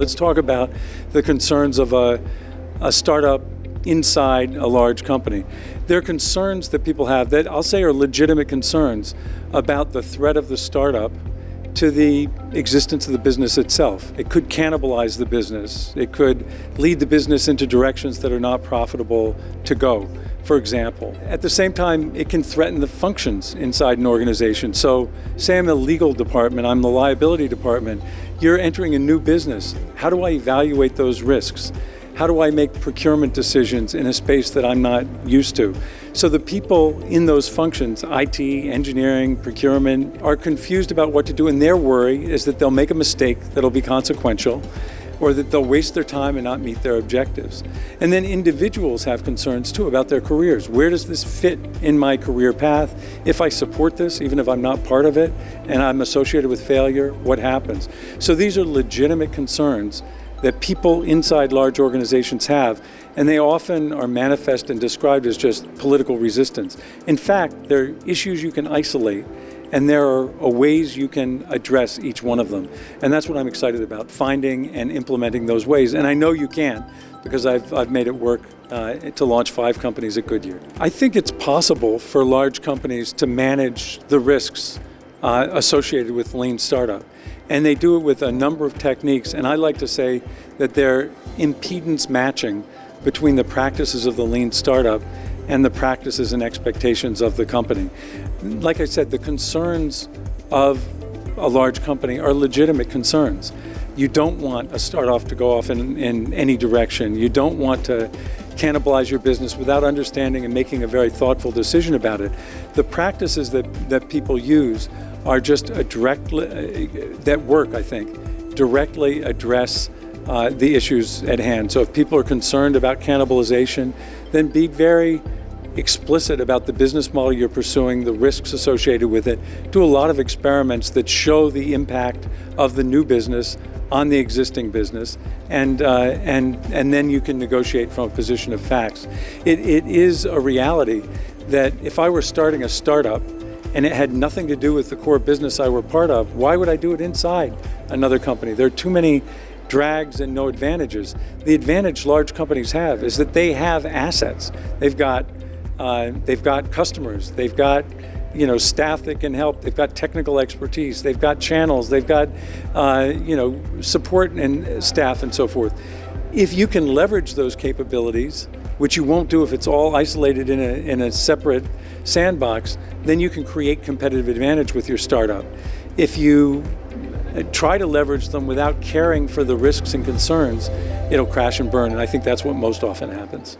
Let's talk about the concerns of a startup inside a large company. There are concerns that people have that I'll say are legitimate concerns about the threat of the startup to the existence of the business itself. It could cannibalize the business. It could lead the business into directions that are not profitable to go, for example. At the same time, it can threaten the functions inside an organization. So say I'm the legal department, I'm the liability department. You're entering a new business. How do I evaluate those risks? How do I make procurement decisions in a space that I'm not used to? So the people in those functions, IT, engineering, procurement, are confused about what to do, and their worry is that they'll make a mistake that'll be consequential, or that they'll waste their time and not meet their objectives. And then individuals have concerns too about their careers. Where does this fit in my career path? If I support this, even if I'm not part of it, and I'm associated with failure, what happens? So these are legitimate concerns that people inside large organizations have, and they often are manifest and described as just political resistance. In fact, they're issues you can isolate, and there are ways you can address each one of them. And that's what I'm excited about, finding and implementing those ways. And I know you can, because I've made it work to launch 5 companies at Goodyear. I think it's possible for large companies to manage the risks associated with lean startup. And they do it with a number of techniques, and I like to say that they're impedance matching between the practices of the lean startup and the practices and expectations of the company. Like I said, the concerns of a large company are legitimate concerns. You don't want a startup to go off in any direction. You don't want to cannibalize your business without understanding and making a very thoughtful decision about it. The practices that people use are just that work, I think, directly address the issues at hand. So if people are concerned about cannibalization, then be very explicit about the business model you're pursuing, the risks associated with it. Do a lot of experiments that show the impact of the new business on the existing business, and then you can negotiate from a position of facts. It is a reality that if I were starting a startup and it had nothing to do with the core business I were part of, why would I do it inside another company? There are too many drags and no advantages. The advantage large companies have is that they have assets. They've got customers. They've got staff that can help. They've got technical expertise. They've got channels. They've got support and staff and so forth. If you can leverage those capabilities, which you won't do if it's all isolated in a separate sandbox, then you can create competitive advantage with your startup. If you try to leverage them without caring for the risks and concerns, it'll crash and burn, and I think that's what most often happens.